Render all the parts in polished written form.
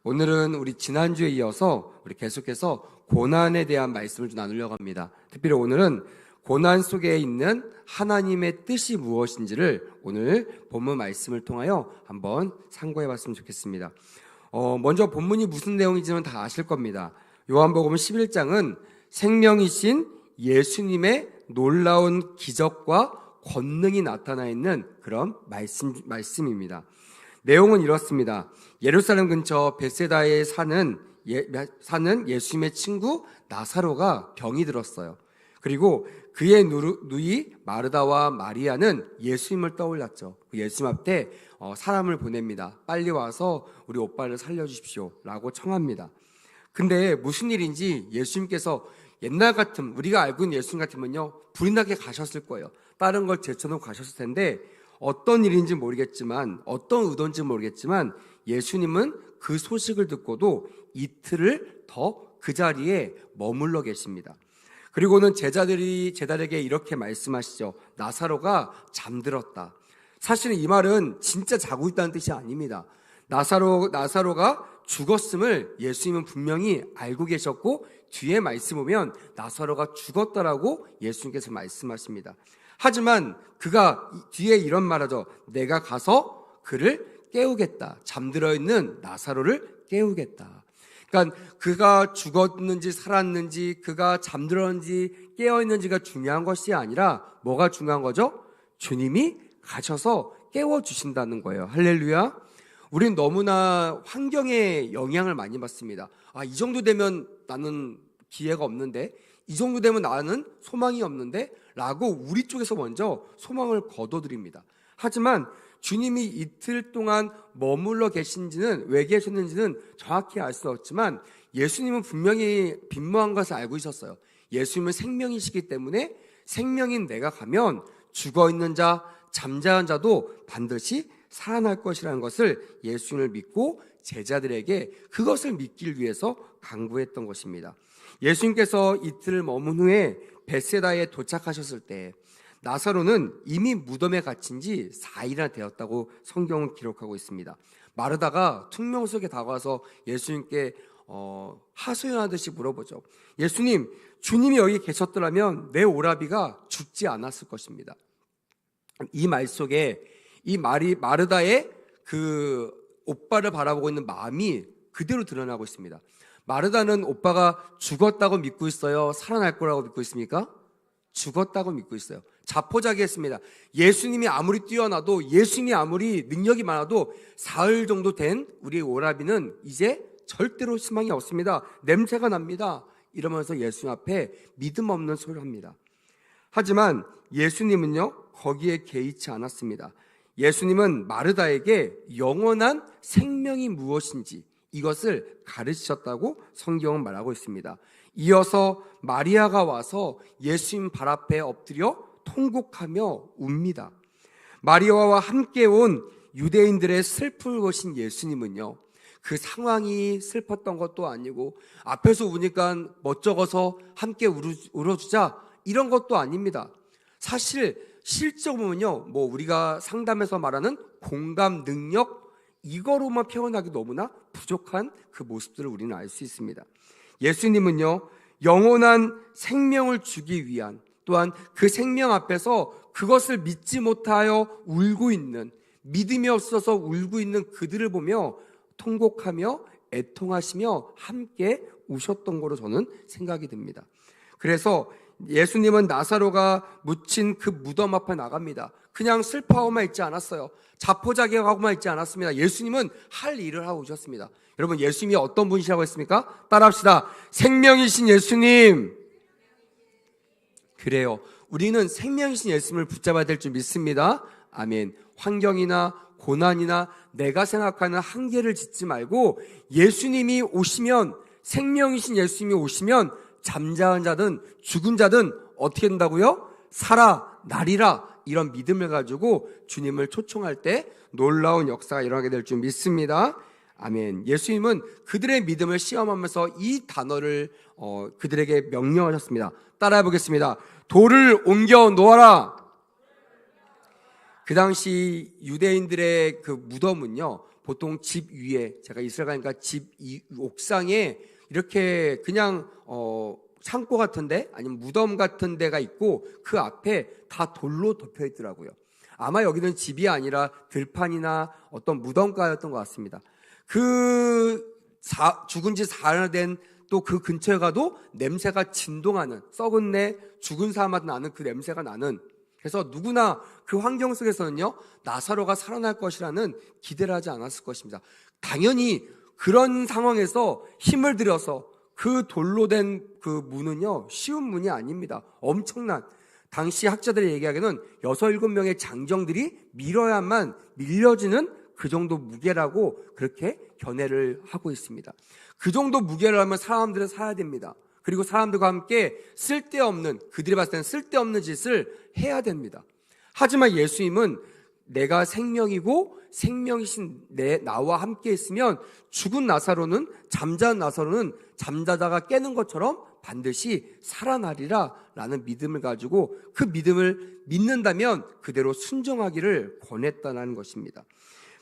오늘은 우리 지난주에 이어서 우리 계속해서 고난에 대한 말씀을 좀 나누려고 합니다. 특별히 오늘은 고난 속에 있는 하나님의 뜻이 무엇인지를 오늘 본문 말씀을 통하여 한번 상고해 봤으면 좋겠습니다. 먼저 본문이 무슨 내용인지는 다 아실 겁니다. 요한복음 11장은 생명이신 예수님의 놀라운 기적과 권능이 나타나 있는 그런 말씀입니다. 내용은 이렇습니다. 예루살렘 근처 벳세다에 사는 예수님의 친구 나사로가 병이 들었어요. 그리고 그의 누이 마르다와 마리아는 예수님을 떠올렸죠. 예수님 앞에 사람을 보냅니다. 빨리 와서 우리 오빠를 살려주십시오 라고 청합니다. 근데 무슨 일인지 예수님께서 옛날 같으면, 우리가 알고 있는 예수님 같으면요, 불이 나게 가셨을 거예요. 다른 걸 제쳐놓고 가셨을 텐데 어떤 일인지 모르겠지만, 어떤 의도인지 모르겠지만 예수님은 그 소식을 듣고도 이틀을 더 그 자리에 머물러 계십니다. 그리고는 제자들에게 이렇게 말씀하시죠. 나사로가 잠들었다. 사실은 이 말은 진짜 자고 있다는 뜻이 아닙니다. 나사로가 죽었음을 예수님은 분명히 알고 계셨고, 뒤에 말씀 보면 나사로가 죽었다라고 예수님께서 말씀하십니다. 하지만 그가 뒤에 이런 말하죠. 내가 가서 그를 깨우겠다. 잠들어 있는 나사로를 깨우겠다. 그러니까 그가 죽었는지 살았는지, 그가 잠들었는지 깨어있는지가 중요한 것이 아니라 뭐가 중요한 거죠? 주님이 가셔서 깨워주신다는 거예요. 할렐루야. 우린 너무나 환경에 영향을 많이 받습니다. 이 정도 되면 나는 기회가 없는데, 이 정도 되면 나는 소망이 없는데 라고 우리 쪽에서 먼저 소망을 거둬드립니다. 하지만 주님이 이틀 동안 머물러 계신지는, 왜 계셨는지는 정확히 알 수 없지만 예수님은 분명히 빈모한 것을 알고 있었어요. 예수님은 생명이시기 때문에 생명인 내가 가면 죽어있는 자, 잠자는 자도 반드시 살아날 것이라는 것을 예수님을 믿고 제자들에게 그것을 믿기 위해서 강구했던 것입니다. 예수님께서 이틀 머문 후에 벳세다에 도착하셨을 때 나사로는 이미 무덤에 갇힌 지 4일이나 되었다고 성경은 기록하고 있습니다. 마르다가 퉁명 속에 다가와서 예수님께 하소연하듯이 물어보죠. 예수님, 주님이 여기 계셨더라면 내 오라비가 죽지 않았을 것입니다. 이 말 속에 이 말이 마르다의 그 오빠를 바라보고 있는 마음이 그대로 드러나고 있습니다. 마르다는 오빠가 죽었다고 믿고 있어요? 살아날 거라고 믿고 있습니까? 죽었다고 믿고 있어요. 자포자기했습니다. 예수님이 아무리 뛰어나도, 예수님이 아무리 능력이 많아도 사흘 정도 된 우리 오라비는 이제 절대로 희망이 없습니다. 냄새가 납니다. 이러면서 예수님 앞에 믿음 없는 소리를 합니다. 하지만 예수님은요, 거기에 개의치 않았습니다. 예수님은 마르다에게 영원한 생명이 무엇인지 이것을 가르치셨다고 성경은 말하고 있습니다. 이어서 마리아가 와서 예수님 발 앞에 엎드려 통곡하며 웁니다. 마리아와 함께 온 유대인들의 슬플 것인 예수님은요, 그 상황이 슬펐던 것도 아니고 앞에서 우니까 멋쩍어서 함께 울어주자 이런 것도 아닙니다. 사실 실적으로는요, 우리가 상담에서 말하는 공감 능력, 이거로만 표현하기 너무나 부족한 그 모습들을 우리는 알 수 있습니다. 예수님은요, 영원한 생명을 주기 위한, 또한 그 생명 앞에서 그것을 믿지 못하여 울고 있는, 믿음이 없어서 울고 있는 그들을 보며 통곡하며 애통하시며 함께 우셨던 거로 저는 생각이 듭니다. 그래서 예수님은 나사로가 묻힌 그 무덤 앞에 나갑니다. 그냥 슬퍼하고만 있지 않았어요. 자포자기하고만 있지 않았습니다. 예수님은 할 일을 하고 오셨습니다. 여러분, 예수님이 어떤 분이시라고 했습니까? 따라합시다. 생명이신 예수님. 그래요. 우리는 생명이신 예수님을 붙잡아야 될 줄 믿습니다. 아멘. 환경이나 고난이나 내가 생각하는 한계를 짓지 말고 예수님이 오시면, 생명이신 예수님이 오시면 잠자는 자든 죽은 자든 어떻게 된다고요? 살아나리라. 이런 믿음을 가지고 주님을 초청할 때 놀라운 역사가 일어나게 될 줄 믿습니다. 아멘. 예수님은 그들의 믿음을 시험하면서 이 단어를 그들에게 명령하셨습니다. 따라해 보겠습니다. 돌을 옮겨 놓아라. 그 당시 유대인들의 그 무덤은요, 보통 집 위에, 제가 이스라엘 가니까 옥상에 이렇게 그냥 창고 같은데 아니면 무덤 같은 데가 있고 그 앞에 다 돌로 덮여 있더라고요. 아마 여기는 집이 아니라 들판이나 어떤 무덤가였던 것 같습니다. 죽은 지 사흘 된 또 그 근처에 가도 냄새가 진동하는, 썩은 내, 죽은 사람마다 나는 그 냄새가 나는, 그래서 누구나 그 환경 속에서는요 나사로가 살아날 것이라는 기대를 하지 않았을 것입니다. 당연히 그런 상황에서 힘을 들여서 그 돌로 된 그 문은요 쉬운 문이 아닙니다. 엄청난, 당시 학자들의 얘기하기에는 6, 7명의 장정들이 밀어야만 밀려지는 그 정도 무게라고 그렇게 견해를 하고 있습니다. 그 정도 무게를 하면 사람들은 살아야 됩니다. 그리고 사람들과 함께 쓸데없는, 그들이 봤을 때는 쓸데없는 짓을 해야 됩니다. 하지만 예수님은 내가 생명이고 생명이신 나와 함께 있으면 죽은 나사로는, 잠자는 나사로는 잠자다가 깨는 것처럼 반드시 살아나리라 라는 믿음을 가지고 그 믿음을 믿는다면 그대로 순종하기를 권했다는 것입니다.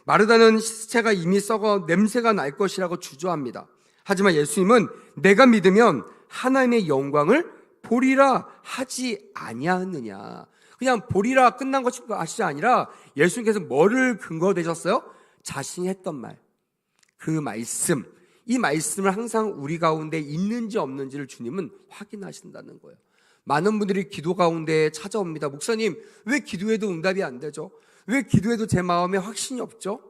마르다는 시체가 이미 썩어 냄새가 날 것이라고 주저합니다. 하지만 예수님은 내가 믿으면 하나님의 영광을 보리라 하지 아니하느냐. 그냥 보리라 끝난 것이 아니라 예수님께서 뭐를 근거 되셨어요? 자신이 했던 말, 그 말씀, 이 말씀을 항상 우리 가운데 있는지 없는지를 주님은 확인하신다는 거예요. 많은 분들이 기도 가운데 찾아옵니다. 목사님, 왜 기도해도 응답이 안 되죠? 왜 기도해도 제 마음에 확신이 없죠?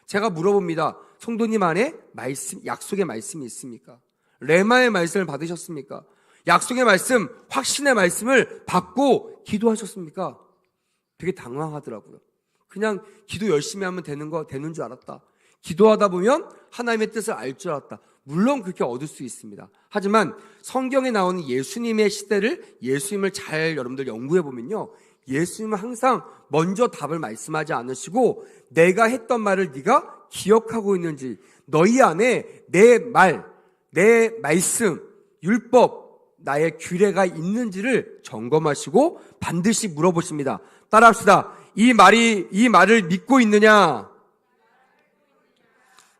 제가 물어봅니다. 성도님 안에 말씀, 약속의 말씀이 있습니까? 레마의 말씀을 받으셨습니까? 약속의 말씀, 확신의 말씀을 받고 기도하셨습니까? 되게 당황하더라고요. 그냥 기도 열심히 하면 되는 줄 알았다. 기도하다 보면 하나님의 뜻을 알 줄 알았다. 물론 그렇게 얻을 수 있습니다. 하지만 성경에 나오는 예수님의 시대를, 예수님을 잘 여러분들 연구해 보면요, 예수님은 항상 먼저 답을 말씀하지 않으시고 내가 했던 말을 네가 기억하고 있는지, 너희 안에 내 말, 내 말씀, 율법, 나의 규례가 있는지를 점검하시고 반드시 물어보십니다. 따라합시다. 이 말을 믿고 있느냐?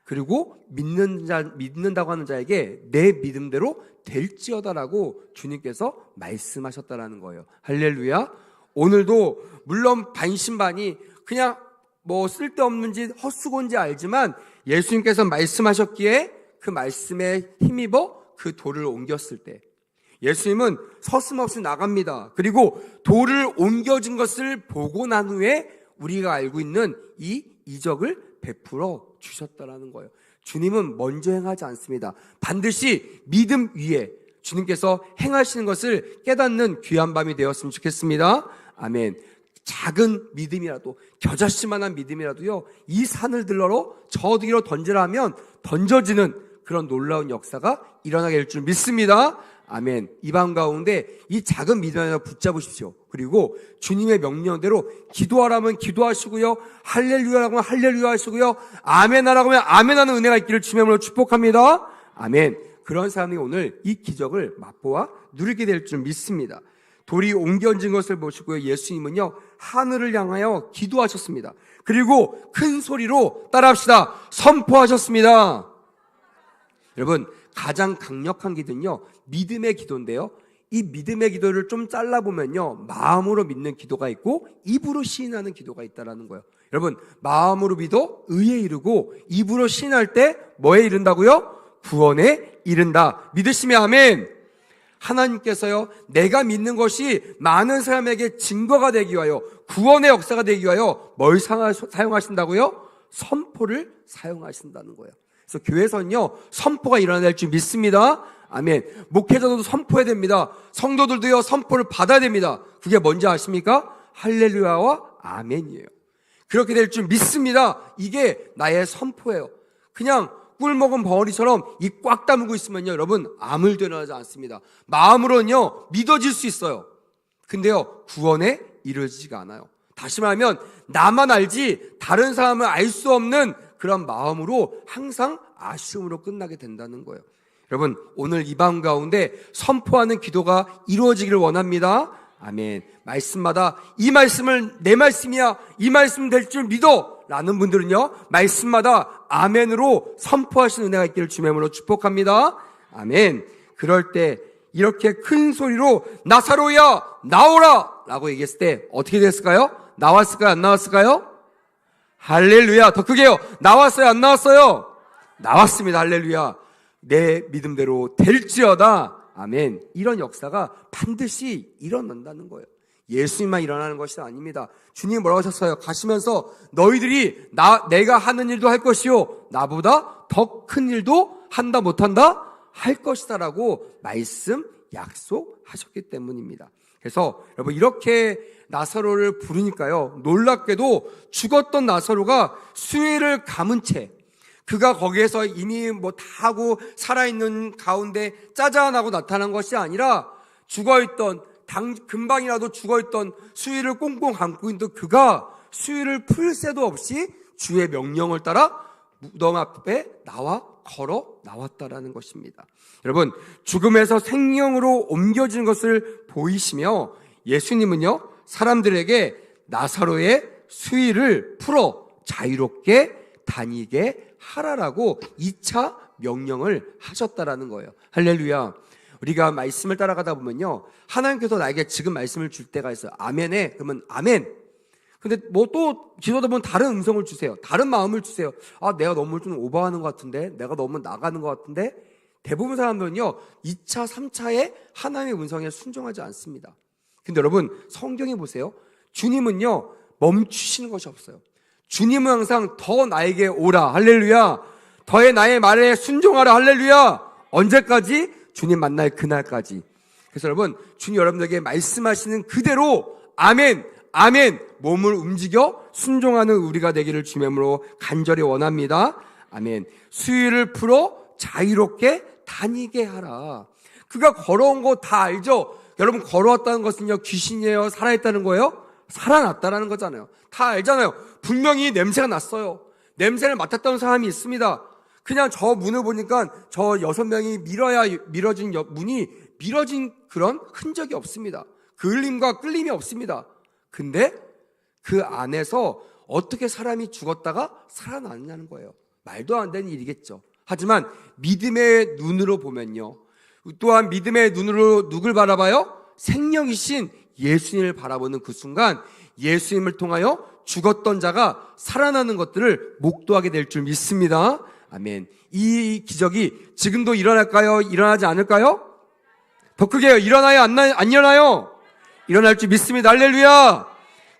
그리고 믿는다고 하는 자에게 내 믿음대로 될지어다라고 주님께서 말씀하셨다라는 거예요. 할렐루야. 오늘도 물론 반신반의, 그냥 뭐 쓸데없는 짓, 헛수고인지 알지만 예수님께서 말씀하셨기에 그 말씀에 힘입어 그 돌을 옮겼을 때 예수님은 서슴없이 나갑니다. 그리고 돌을 옮겨진 것을 보고 난 후에 우리가 알고 있는 이 이적을 베풀어 주셨다라는 거예요. 주님은 먼저 행하지 않습니다. 반드시 믿음 위에 주님께서 행하시는 것을 깨닫는 귀한 밤이 되었으면 좋겠습니다. 아멘. 작은 믿음이라도, 겨자씨만한 믿음이라도요, 이 산을 들러러 저 어디로 던지라 하면 던져지는 그런 놀라운 역사가 일어나게 될 줄 믿습니다. 아멘. 이 밤 가운데 이 작은 믿음 하나 붙잡으십시오. 그리고 주님의 명령대로 기도하라면 기도하시고요, 할렐루야라고 하면 할렐루야 하시고요, 아멘하라고 하면 아멘하는 은혜가 있기를 주님의 이름으로 축복합니다. 아멘. 그런 사람이 오늘 이 기적을 맛보아 누리게 될 줄 믿습니다. 돌이 옮겨진 것을 보시고요, 예수님은요 하늘을 향하여 기도하셨습니다. 그리고 큰 소리로 따라합시다. 선포하셨습니다. 여러분, 가장 강력한 기도는요 믿음의 기도인데요, 이 믿음의 기도를 좀 잘라보면요 마음으로 믿는 기도가 있고 입으로 시인하는 기도가 있다는 거예요. 여러분, 마음으로 믿어 의에 이르고 입으로 시인할 때 뭐에 이른다고요? 구원에 이른다. 믿으시면 아멘. 하나님께서요 내가 믿는 것이 많은 사람에게 증거가 되기 위하여, 구원의 역사가 되기 위하여 뭘 사용하신다고요? 선포를 사용하신다는 거예요. 그래서 교회에서는요 선포가 일어나야 될 줄 믿습니다. 아멘. 목회자들도 선포해야 됩니다. 성도들도요 선포를 받아야 됩니다. 그게 뭔지 아십니까? 할렐루야와 아멘이에요. 그렇게 될 줄 믿습니다. 이게 나의 선포예요. 그냥 꿀 먹은 벙어리처럼 입 꽉 다물고 있으면요 여러분 아무 일도 일어나지 않습니다. 마음으로는요 믿어질 수 있어요. 근데요 구원에 이르지가 않아요. 다시 말하면 나만 알지 다른 사람을 알 수 없는 그런 마음으로 항상 아쉬움으로 끝나게 된다는 거예요. 여러분, 오늘 이 밤 가운데 선포하는 기도가 이루어지기를 원합니다. 아멘. 말씀마다 이 말씀을 내 말씀이야, 이 말씀 될 줄 믿어 라는 분들은요, 말씀마다 아멘으로 선포하시는 은혜가 있기를 주의 이름으로 축복합니다. 아멘. 그럴 때 이렇게 큰 소리로 나사로야 나오라 라고 얘기했을 때 어떻게 됐을까요? 나왔을까요? 안 나왔을까요? 할렐루야. 더 크게요. 나왔어요? 안 나왔어요? 나왔습니다. 할렐루야. 내 믿음대로 될지어다. 아멘. 이런 역사가 반드시 일어난다는 거예요. 예수님만 일어나는 것이 아닙니다. 주님 뭐라고 하셨어요? 가시면서 너희들이 내가 하는 일도 할 것이요 나보다 더 큰 일도 한다 못한다? 할 것이다 라고 말씀 약속하셨기 때문입니다. 그래서 여러분 이렇게 나사로를 부르니까요, 놀랍게도 죽었던 나사로가 수해를 감은 채 그가 거기에서 이미 뭐 다 하고 살아있는 가운데 짜잔하고 나타난 것이 아니라 죽어있던 금방이라도 죽어있던 수위를 꽁꽁 안고 있던 그가 수위를 풀 새도 없이 주의 명령을 따라 무덤 앞에 걸어 나왔다라는 것입니다. 여러분 죽음에서 생명으로 옮겨지는 것을 보이시며 예수님은요 사람들에게 나사로의 수위를 풀어 자유롭게 다니게 하라라고 2차 명령을 하셨다라는 거예요. 할렐루야. 우리가 말씀을 따라가다 보면요 하나님께서 나에게 지금 말씀을 줄 때가 있어요. 아멘에 그러면 아멘. 근데 뭐 또 기도하다 보면 다른 음성을 주세요. 다른 마음을 주세요. 아 내가 너무 좀 오버하는 것 같은데, 내가 너무 나가는 것 같은데. 대부분 사람들은요 2차 3차에 하나님의 음성에 순종하지 않습니다. 근데 여러분 성경에 보세요. 주님은요 멈추시는 것이 없어요. 주님은 항상 더 나에게 오라. 할렐루야. 더의 나의 말에 순종하라. 할렐루야. 언제까지? 주님 만날 그날까지. 그래서 여러분 주님 여러분들에게 말씀하시는 그대로 아멘 아멘 몸을 움직여 순종하는 우리가 되기를 주의 이름으로 간절히 원합니다. 아멘. 수위를 풀어 자유롭게 다니게 하라. 그가 걸어온 거 다 알죠? 여러분 걸어왔다는 것은요 귀신이에요? 살아있다는 거예요? 살아났다는 거잖아요. 다 알잖아요. 분명히 냄새가 났어요. 냄새를 맡았던 사람이 있습니다. 그냥 저 문을 보니까 저 6명이 밀어진 문이 밀어진 그런 흔적이 없습니다. 그을림과 끌림이 없습니다. 근데 그 안에서 어떻게 사람이 죽었다가 살아났냐는 거예요. 말도 안 되는 일이겠죠. 하지만 믿음의 눈으로 보면요, 또한 믿음의 눈으로 누굴 바라봐요? 생명이신 예수님을 바라보는 그 순간 예수님을 통하여 죽었던 자가 살아나는 것들을 목도하게 될 줄 믿습니다. 아멘. 이 기적이 지금도 일어날까요? 일어나지 않을까요? 더 크게요. 일어나요? 안 일어나요? 일어날 줄 믿습니다. 할렐루야.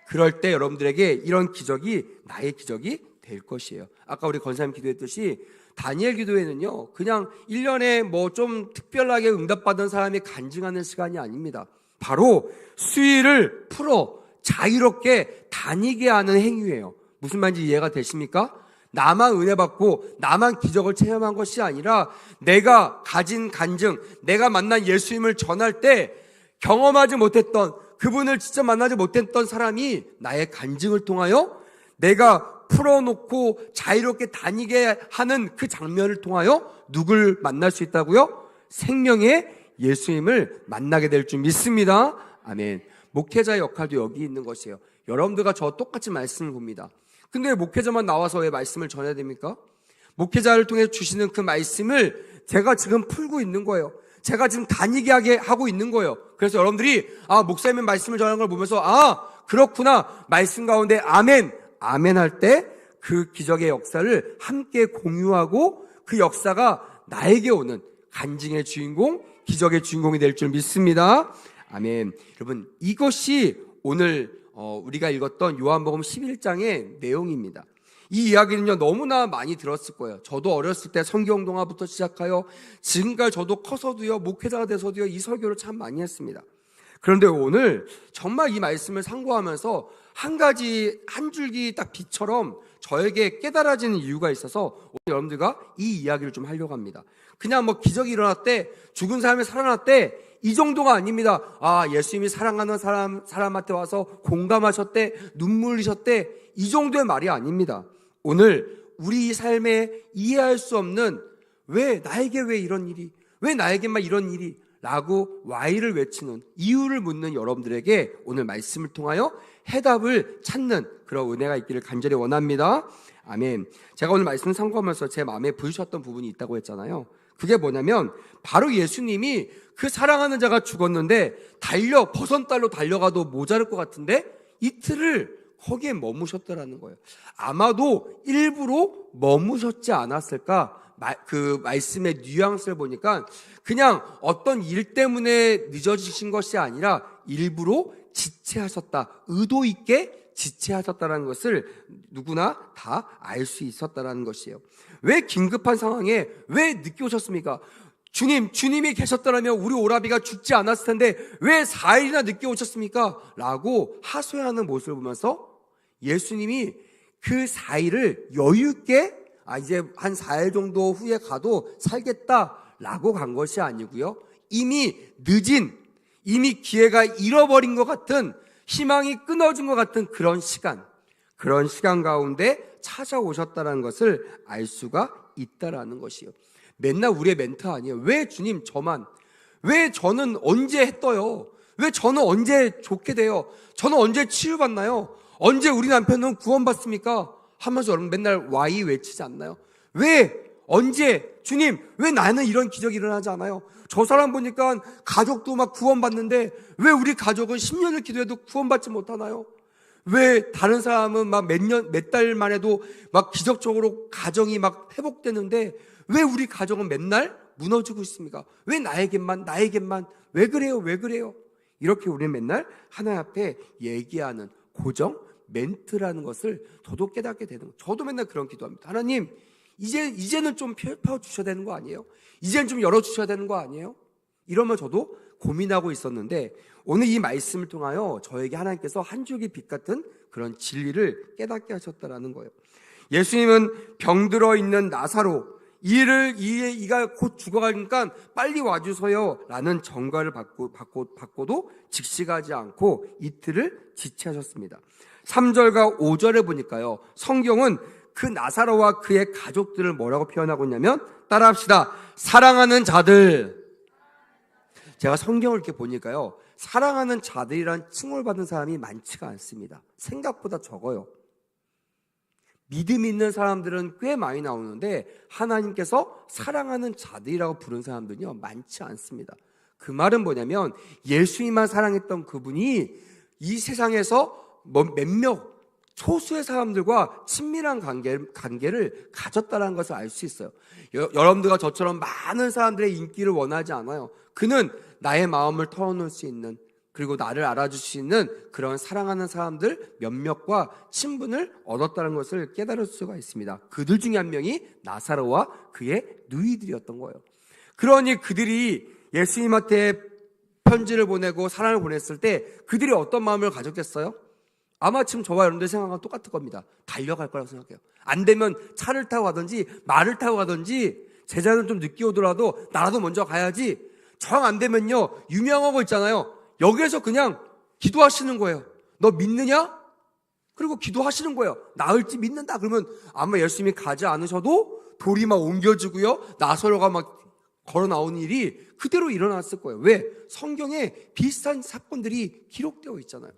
그럴 때 여러분들에게 이런 기적이 나의 기적이 될 것이에요. 아까 우리 권사님 기도했듯이 다니엘 기도회는요 그냥 1년에 뭐 좀 특별하게 응답받은 사람이 간증하는 시간이 아닙니다. 바로 수위를 풀어 자유롭게 다니게 하는 행위예요. 무슨 말인지 이해가 되십니까? 나만 은혜 받고 나만 기적을 체험한 것이 아니라 내가 가진 간증, 내가 만난 예수님을 전할 때 경험하지 못했던, 그분을 직접 만나지 못했던 사람이 나의 간증을 통하여 내가 풀어놓고 자유롭게 다니게 하는 그 장면을 통하여 누굴 만날 수 있다고요? 생명의 예수님을 만나게 될 줄 믿습니다. 아멘. 목회자의 역할도 여기 있는 것이에요. 여러분들과 저 똑같이 말씀을 봅니다. 근데 왜 목회자만 나와서 왜 말씀을 전해야 됩니까? 목회자를 통해 주시는 그 말씀을 제가 지금 풀고 있는 거예요. 제가 지금 다니게 하고 있는 거예요. 그래서 여러분들이 목사님의 말씀을 전하는 걸 보면서 그렇구나, 말씀 가운데 아멘 할 때 그 기적의 역사를 함께 공유하고 그 역사가 나에게 오는 간증의 주인공, 기적의 주인공이 될 줄 믿습니다. 아멘. 여러분 이것이 오늘 우리가 읽었던 요한복음 11장의 내용입니다. 이 이야기는요 너무나 많이 들었을 거예요. 저도 어렸을 때 성경동화부터 시작하여 지금까지 저도 커서도요 목회자가 돼서도요 이 설교를 참 많이 했습니다. 그런데 오늘 정말 이 말씀을 상고하면서 한 줄기 딱 빛처럼 저에게 깨달아지는 이유가 있어서 오늘 여러분들과 이 이야기를 좀 하려고 합니다. 그냥 뭐 기적이 일어났대, 죽은 사람이 살아났대, 이 정도가 아닙니다. 예수님이 사랑하는 사람한테 와서 공감하셨대, 눈물 흘리셨대, 이 정도의 말이 아닙니다. 오늘 우리 삶에 이해할 수 없는 왜 나에게 왜 이런 일이, 왜 나에게만 이런 일이 라고 why를 외치는, 이유를 묻는 여러분들에게 오늘 말씀을 통하여 해답을 찾는 그런 은혜가 있기를 간절히 원합니다. 아멘. 제가 오늘 말씀을 상고하면서 제 마음에 부으셨던 부분이 있다고 했잖아요. 그게 뭐냐면 바로 예수님이 그 사랑하는 자가 죽었는데 버선달로 달려가도 모자랄 것 같은데 이틀을 거기에 머무셨더라는 거예요. 아마도 일부러 머무셨지 않았을까? 그 말씀의 뉘앙스를 보니까 그냥 어떤 일 때문에 늦어지신 것이 아니라 일부러 지체하셨다, 의도 있게 지체하셨다는 것을 누구나 다 알 수 있었다는 것이에요. 왜 긴급한 상황에 왜 늦게 오셨습니까? 주님이 계셨더라면 우리 오라비가 죽지 않았을 텐데 왜 4일이나 늦게 오셨습니까? 라고 하소연하는 모습을 보면서 예수님이 그 4일을 여유있게 이제 한 4일 정도 후에 가도 살겠다라고 간 것이 아니고요. 이미 늦은, 이미 기회가 잃어버린 것 같은, 희망이 끊어진 것 같은 그런 시간 가운데 찾아오셨다는 것을 알 수가 있다라는 것이에요. 맨날 우리의 멘트 아니에요. 왜 주님 저만? 왜 저는 언제 떠요? 왜 저는 언제 좋게 돼요? 저는 언제 치유받나요? 언제 우리 남편은 구원받습니까? 하면서 여러분 맨날 why 외치지 않나요? 왜? 언제? 주님, 왜 나는 이런 기적이 일어나지 않아요? 저 사람 보니까 가족도 막 구원받는데 왜 우리 가족은 10년을 기도해도 구원받지 못하나요? 왜 다른 사람은 막 몇 달 만에도 막 기적적으로 가정이 막 회복되는데 왜 우리 가정은 맨날 무너지고 있습니까? 왜 나에게만? 왜 그래요? 이렇게 우리는 맨날 하나님 앞에 얘기하는 고정 멘트라는 것을 저도 깨닫게 되는 거예요. 저도 맨날 그런 기도합니다. 하나님, 이제는 좀 펴주셔야 되는 거 아니에요? 이제는 좀 열어주셔야 되는 거 아니에요? 이러면 저도 고민하고 있었는데 오늘 이 말씀을 통하여 저에게 하나님께서 한 줄기 빛 같은 그런 진리를 깨닫게 하셨다라는 거예요. 예수님은 병들어 있는 나사로 이가 곧 죽어가니까 빨리 와주세요 라는 전가를 받고도 직시가지 않고 이틀을 지체하셨습니다. 3절과 5절에 보니까요, 성경은 그 나사로와 그의 가족들을 뭐라고 표현하고 있냐면, 따라합시다. 사랑하는 자들. 제가 성경을 이렇게 보니까요, 사랑하는 자들이란 칭호를 받는 사람이 많지가 않습니다. 생각보다 적어요. 믿음 있는 사람들은 꽤 많이 나오는데 하나님께서 사랑하는 자들이라고 부른 사람들은요, 많지 않습니다. 그 말은 뭐냐면 예수님만 사랑했던 그분이 이 세상에서 몇몇 소수의 사람들과 친밀한 관계를 가졌다는 것을 알 수 있어요. 여러분들과 저처럼 많은 사람들의 인기를 원하지 않아요. 그는 나의 마음을 털어놓을 수 있는, 그리고 나를 알아줄 수 있는 그런 사랑하는 사람들 몇몇과 친분을 얻었다는 것을 깨달을 수가 있습니다. 그들 중에 한 명이 나사로와 그의 누이들이었던 거예요. 그러니 그들이 예수님한테 편지를 보내고 사랑을 보냈을 때 그들이 어떤 마음을 가졌겠어요? 아마 지금 저와 여러분들 생각과 똑같을 겁니다. 달려갈 거라고 생각해요. 안 되면 차를 타고 가든지 말을 타고 가든지, 제자는 좀 늦게 오더라도 나라도 먼저 가야지. 정 안 되면요, 유명한 거 있잖아요. 여기에서 그냥 기도하시는 거예요. 너 믿느냐? 그리고 기도하시는 거예요. 나을지 믿는다. 그러면 아마 열심히 가지 않으셔도 돌이 막 옮겨지고요, 나사로가 막 걸어 나온 일이 그대로 일어났을 거예요. 왜? 성경에 비슷한 사건들이 기록되어 있잖아요.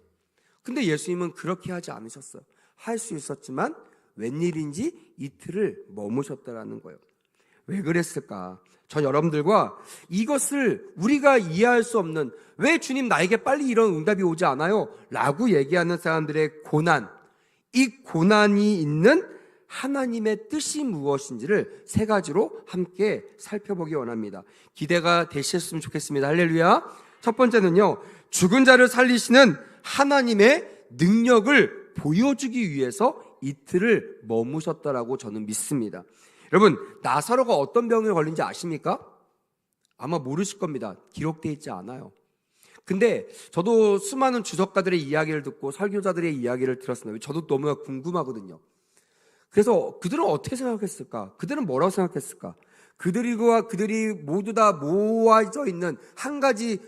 근데 예수님은 그렇게 하지 않으셨어요. 할 수 있었지만 웬일인지 이틀을 머무셨다라는 거예요. 왜 그랬을까? 전 여러분들과 이것을 우리가 이해할 수 없는, 왜 주님 나에게 빨리 이런 응답이 오지 않아요? 라고 얘기하는 사람들의 고난, 이 고난이 있는 하나님의 뜻이 무엇인지를 세 가지로 함께 살펴보기 원합니다. 기대가 되셨으면 좋겠습니다. 할렐루야. 첫 번째는요, 죽은 자를 살리시는 하나님의 능력을 보여주기 위해서 이틀을 머무셨다라고 저는 믿습니다. 여러분, 나사로가 어떤 병에 걸린지 아십니까? 아마 모르실 겁니다. 기록되어 있지 않아요. 근데 저도 수많은 주석가들의 이야기를 듣고 설교자들의 이야기를 들었습니다. 저도 너무 궁금하거든요. 그래서 그들은 어떻게 생각했을까? 그들은 뭐라고 생각했을까? 그들이 모두 다 모아져 있는 한 가지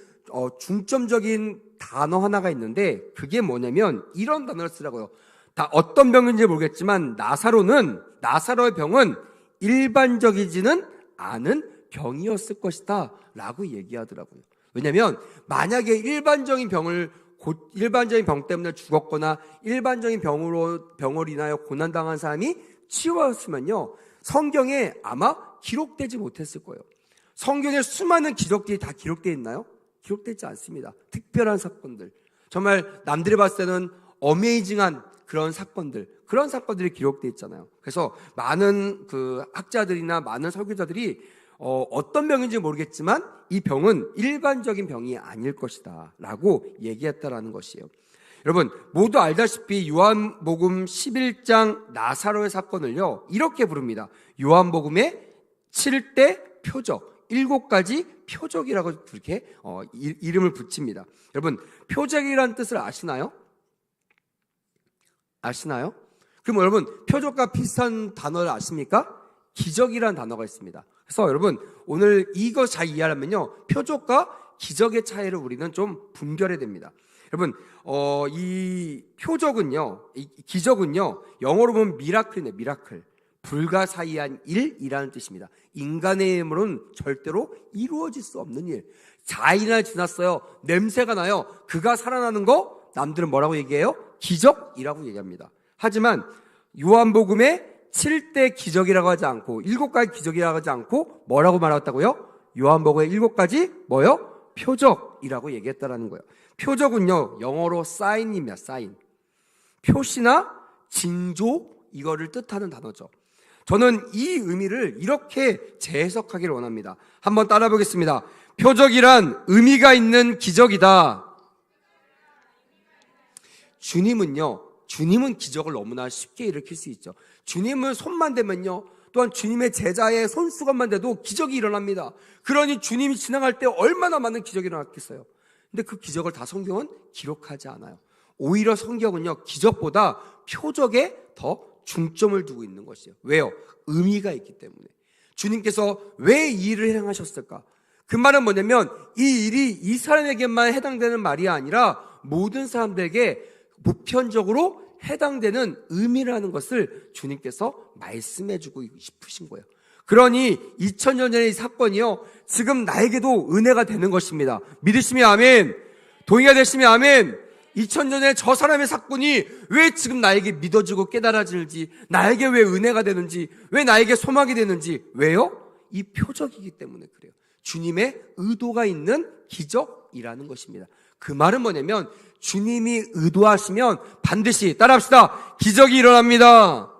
중점적인 단어 하나가 있는데, 그게 뭐냐면 이런 단어를 쓰라고요. 다 어떤 병인지 모르겠지만 나사로의 병은 일반적이지는 않은 병이었을 것이다 라고 얘기하더라고요. 왜냐하면 만약에 일반적인 병 때문에 죽었거나 일반적인 병으로 인하여 고난당한 사람이 치유하였으면요, 성경에 아마 기록되지 못했을 거예요. 성경에 수많은 기적들이 다 기록되어 있나요? 기록되지 않습니다. 특별한 사건들, 정말 남들이 봤을 때는 어메이징한 그런 사건들이 기록되어 있잖아요. 그래서 많은 학자들이나 많은 설교자들이 어떤 병인지 모르겠지만 이 병은 일반적인 병이 아닐 것이다 라고 얘기했다라는 것이에요. 여러분, 모두 알다시피 요한복음 11장 나사로의 사건을요, 이렇게 부릅니다. 요한복음의 7대 표적, 7가지 표적이라고 그렇게 이름을 붙입니다. 여러분, 표적이라는 뜻을 아시나요? 그럼 여러분, 표적과 비슷한 단어를 아십니까? 기적이라는 단어가 있습니다. 그래서 여러분, 오늘 이거 잘 이해하려면요, 표적과 기적의 차이를 우리는 좀 분별해야 됩니다. 여러분, 이 표적은요, 이 기적은요, 영어로 보면 미라클이네, 미라클. 불가사의한 일이라는 뜻입니다. 인간의 힘으로는 절대로 이루어질 수 없는 일. 4일이나 지났어요. 냄새가 나요. 그가 살아나는 거 남들은 뭐라고 얘기해요? 기적이라고 얘기합니다. 하지만 요한복음에 7대 기적이라고 하지 않고 7가지 기적이라고 하지 않고 뭐라고 말했다고요? 요한복음의 7가지 뭐요? 표적이라고 얘기했다라는 거예요. 표적은요, 영어로 사인입니다. 사인. 표시나 징조, 이거를 뜻하는 단어죠. 저는 이 의미를 이렇게 재해석하기를 원합니다. 한번 따라 보겠습니다. 표적이란 의미가 있는 기적이다. 주님은 기적을 너무나 쉽게 일으킬 수 있죠. 주님은 손만 대면요, 또한 주님의 제자의 손수건만 대도 기적이 일어납니다. 그러니 주님이 지나갈 때 얼마나 많은 기적이 일어났겠어요. 근데 그 기적을 다 성경은 기록하지 않아요. 오히려 성경은요, 기적보다 표적에 더 중점을 두고 있는 것이에요. 왜요? 의미가 있기 때문에. 주님께서 왜 이 일을 행하셨을까? 그 말은 뭐냐면 이 일이 이 사람에게만 해당되는 말이 아니라 모든 사람들에게 보편적으로 해당되는 의미라는 것을 주님께서 말씀해주고 싶으신 거예요. 그러니 2000년 전의 이 사건이요, 지금 나에게도 은혜가 되는 것입니다. 믿으시면 아멘, 동의가 되시면 아멘. 2000년 전에 저 사람의 사건이 왜 지금 나에게 믿어지고 깨달아질지, 나에게 왜 은혜가 되는지, 왜 나에게 소망이 되는지, 왜요? 이 표적이기 때문에 그래요. 주님의 의도가 있는 기적이라는 것입니다. 그 말은 뭐냐면 주님이 의도하시면 반드시, 따라합시다, 기적이 일어납니다.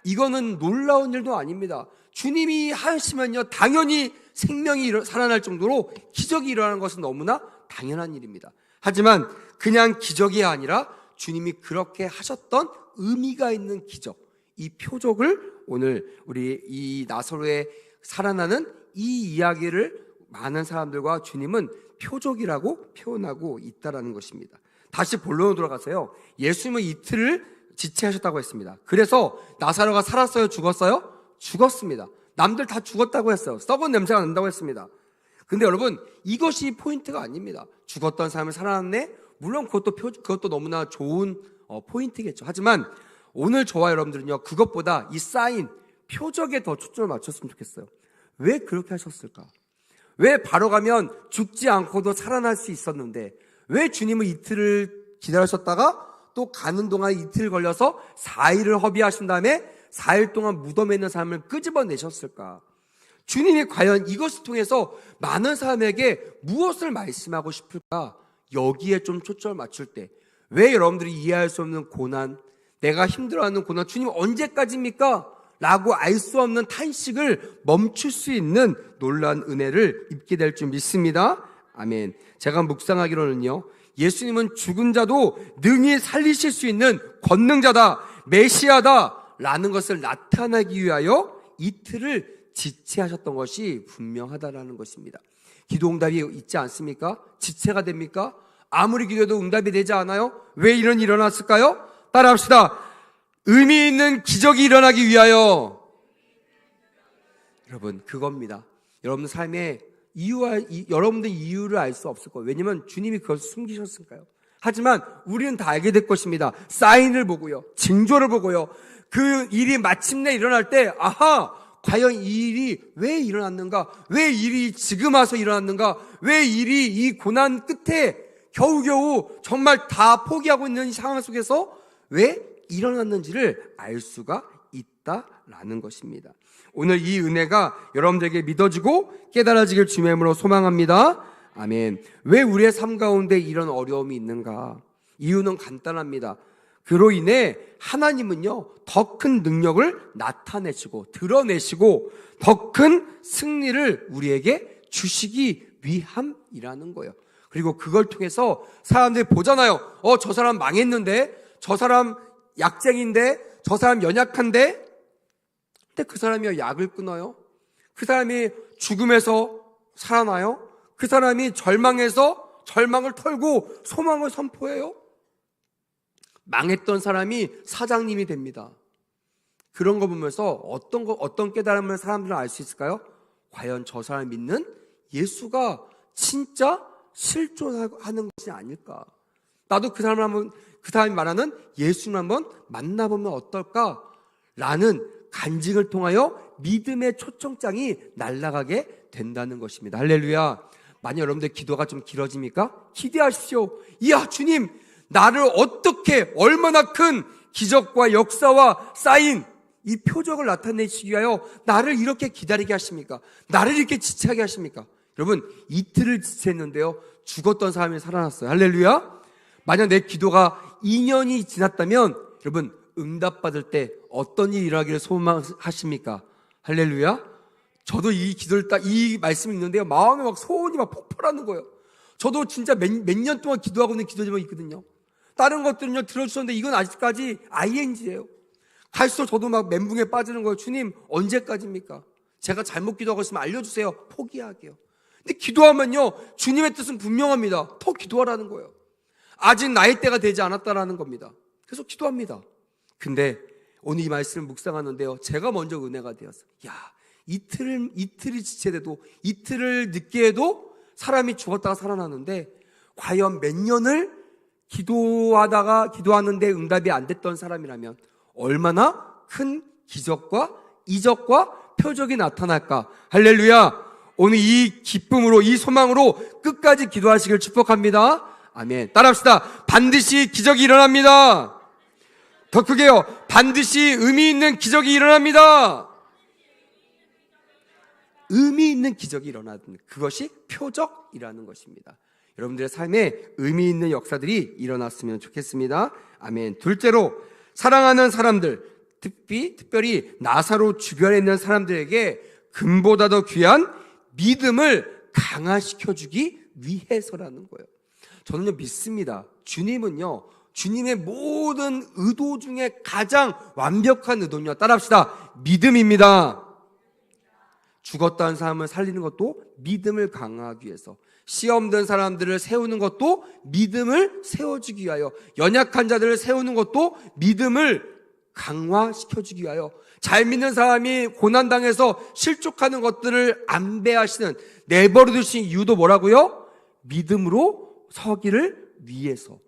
이거는 놀라운 일도 아닙니다. 주님이 하시면요, 당연히 생명이 살아날 정도로 기적이 일어나는 것은 너무나 당연한 일입니다. 하지만 그냥 기적이 아니라 주님이 그렇게 하셨던 의미가 있는 기적, 이 표적을 오늘 우리 이 나사로의 살아나는 이 이야기를 많은 사람들과 주님은 표적이라고 표현하고 있다라는 것입니다. 다시 본론으로 돌아가서요, 예수님은 이틀을 지체하셨다고 했습니다. 그래서 나사로가 살았어요? 죽었어요? 죽었습니다. 남들 다 죽었다고 했어요. 썩은 냄새가 난다고 했습니다. 근데 여러분, 이것이 포인트가 아닙니다. 죽었던 사람이 살아났네? 물론 그것도 너무나 좋은 포인트겠죠. 하지만 오늘 저와 여러분들은요, 그것보다 이 사인, 표적에 더 초점을 맞췄으면 좋겠어요. 왜 그렇게 하셨을까? 왜 바로 가면 죽지 않고도 살아날 수 있었는데 왜 주님은 이틀을 기다리셨다가 또 가는 동안 이틀 걸려서 4일을 허비하신 다음에 4일 동안 무덤에 있는 사람을 끄집어내셨을까? 주님이 과연 이것을 통해서 많은 사람에게 무엇을 말씀하고 싶을까? 여기에 좀 초점을 맞출 때, 왜 여러분들이 이해할 수 없는 고난, 내가 힘들어하는 고난, 주님 언제까지입니까? 라고 알 수 없는 탄식을 멈출 수 있는 놀라운 은혜를 입게 될 줄 믿습니다. 아멘. 제가 묵상하기로는요, 예수님은 죽은 자도 능히 살리실 수 있는 권능자다, 메시아다 라는 것을 나타내기 위하여 이틀을 지체하셨던 것이 분명하다라는 것입니다. 기도 응답이 있지 않습니까? 지체가 됩니까? 아무리 기도해도 응답이 되지 않아요? 왜 이런 일이 일어났을까요? 따라합시다. 의미 있는 기적이 일어나기 위하여. 여러분, 그겁니다. 여러분 삶의 여러분들 이유를 알 수 없을 거예요. 왜냐하면 주님이 그것을 숨기셨으니까요. 하지만 우리는 다 알게 될 것입니다. 사인을 보고요, 징조를 보고요, 그 일이 마침내 일어날 때, 아하, 과연 이 일이 왜 일어났는가? 왜 일이 지금 와서 일어났는가? 왜 일이 이 고난 끝에 겨우겨우 정말 다 포기하고 있는 상황 속에서 왜 일어났는지를 알 수가 있다라는 것입니다. 오늘 이 은혜가 여러분들에게 믿어지고 깨달아지길 주님의 이름으로 소망합니다. 아멘. 왜 우리의 삶 가운데 이런 어려움이 있는가? 이유는 간단합니다. 그로 인해 하나님은요, 더 큰 능력을 나타내시고 드러내시고 더 큰 승리를 우리에게 주시기 위함이라는 거예요. 그리고 그걸 통해서 사람들이 보잖아요. 저 사람 망했는데, 저 사람 약쟁인데, 저 사람 연약한데, 근데 그 사람이 약을 끊어요. 그 사람이 죽음에서 살아나요. 그 사람이 절망해서 절망을 털고 소망을 선포해요. 망했던 사람이 사장님이 됩니다. 그런 거 보면서 어떤 깨달음을 사람들은 알 수 있을까요? 과연 저 사람 믿는 예수가 진짜 실존하는 것이 아닐까? 나도 그 사람이 말하는 예수님 한번 만나보면 어떨까? 라는 간증을 통하여 믿음의 초청장이 날아가게 된다는 것입니다. 할렐루야. 만약 여러분들 기도가 좀 길어집니까? 기대하십시오. 이야, 주님, 나를 어떻게 얼마나 큰 기적과 역사와 쌓인 이 표적을 나타내시기 위하여 나를 이렇게 기다리게 하십니까? 나를 이렇게 지체하게 하십니까? 여러분, 이틀을 지체했는데요, 죽었던 사람이 살아났어요. 할렐루야. 만약 내 기도가 2년이 지났다면 여러분, 응답받을 때 어떤 일이 일어나기를 소망하십니까? 할렐루야. 저도 이 기도를 이 말씀을 읽는데요, 마음에 막 소원이 막 폭발하는 거예요. 저도 진짜 몇 년 동안 기도하고 있는 기도 제목이 있거든요. 다른 것들은요 들어주셨는데 이건 아직까지 ING예요. 갈수록 저도 막 멘붕에 빠지는 거예요. 주님, 언제까지입니까? 제가 잘못 기도하고 있으면 알려주세요. 포기할게요. 근데 기도하면요, 주님의 뜻은 분명합니다. 더 기도하라는 거예요. 아직 나의 때가 되지 않았다라는 겁니다. 그래서 기도합니다. 근데 오늘 이 말씀을 묵상하는데요, 제가 먼저 은혜가 되었어요. 야, 이틀이 지체돼도, 이틀을 늦게 해도 사람이 죽었다가 살아나는데, 과연 몇 년을 기도하는데 응답이 안 됐던 사람이라면 얼마나 큰 기적과 이적과 표적이 나타날까? 할렐루야. 오늘 이 기쁨으로, 이 소망으로 끝까지 기도하시길 축복합니다. 아멘. 따라합시다. 반드시 기적이 일어납니다. 더 크게요. 반드시 의미 있는 기적이 일어납니다. 의미 있는 기적이 일어나는, 그것이 표적이라는 것입니다. 여러분들의 삶에 의미 있는 역사들이 일어났으면 좋겠습니다. 아멘. 둘째로, 사랑하는 사람들, 특별히 나사로 주변에 있는 사람들에게 금보다 더 귀한 믿음을 강화시켜주기 위해서라는 거예요. 저는요, 믿습니다. 주님은요, 주님의 모든 의도 중에 가장 완벽한 의도는요, 따라합시다. 믿음입니다. 죽었다는 사람을 살리는 것도 믿음을 강화하기 위해서, 시험 든 사람들을 세우는 것도 믿음을 세워주기 위하여, 연약한 자들을 세우는 것도 믿음을 강화시켜주기 위하여, 잘 믿는 사람이 고난당해서 실족하는 것들을 안배하시는, 내버려 두신 이유도 뭐라고요? 믿음으로 서기를 위해서.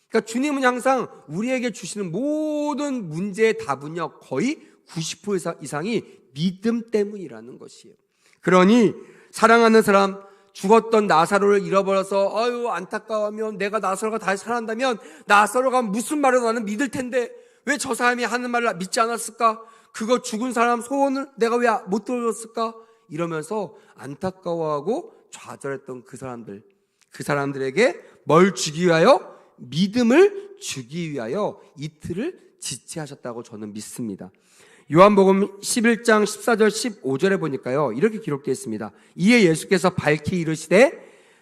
그러니까 주님은 항상 우리에게 주시는 모든 문제의 답은요, 거의 90% 이상이 믿음 때문이라는 것이에요. 그러니 사랑하는 사람, 죽었던 나사로를 잃어버려서 안타까워하면, 내가 나사로가 다시 살아난다면 나사로가 무슨 말을 나는 믿을 텐데 왜 저 사람이 하는 말을 믿지 않았을까? 그거 죽은 사람 소원을 내가 왜 못 들어줬을까? 이러면서 안타까워하고 좌절했던 그 사람들에게 뭘 주기 위하여? 믿음을 주기 위하여 이틀을 지체하셨다고 저는 믿습니다. 요한복음 11장 14절 15절에 보니까요, 이렇게 기록되어 있습니다. 이에 예수께서 밝히 이르시되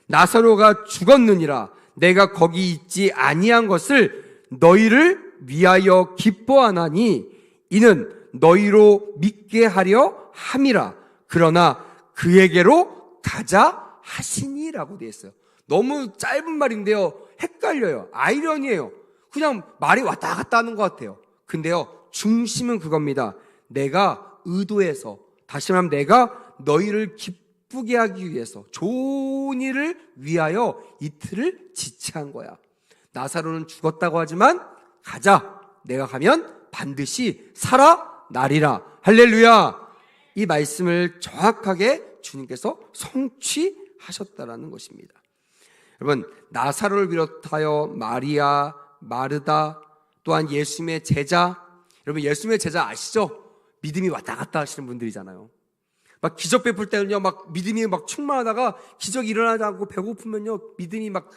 나사로가 죽었느니라. 내가 거기 있지 아니한 것을 너희를 위하여 기뻐하나니 이는 너희로 믿게 하려 함이라. 그러나 그에게로 가자 하시니라고 되어 있어요. 너무 짧은 말인데요, 헷갈려요. 아이러니예요. 그냥 말이 왔다 갔다 하는 것 같아요. 근데요, 중심은 그겁니다. 내가 의도해서, 다시 말하면 내가 너희를 기쁘게 하기 위해서, 좋은 일을 위하여 이틀을 지체한 거야. 나사로는 죽었다고 하지만 가자. 내가 가면 반드시 살아나리라. 할렐루야. 이 말씀을 정확하게 주님께서 성취하셨다라는 것입니다. 여러분, 나사로를 비롯하여 마리아, 마르다, 또한 예수님의 제자, 여러분 예수님의 제자 아시죠? 믿음이 왔다 갔다 하시는 분들이잖아요. 막 기적 베풀 때는요, 막 믿음이 막 충만하다가 기적이 일어나지 않고 배고프면요, 믿음이 막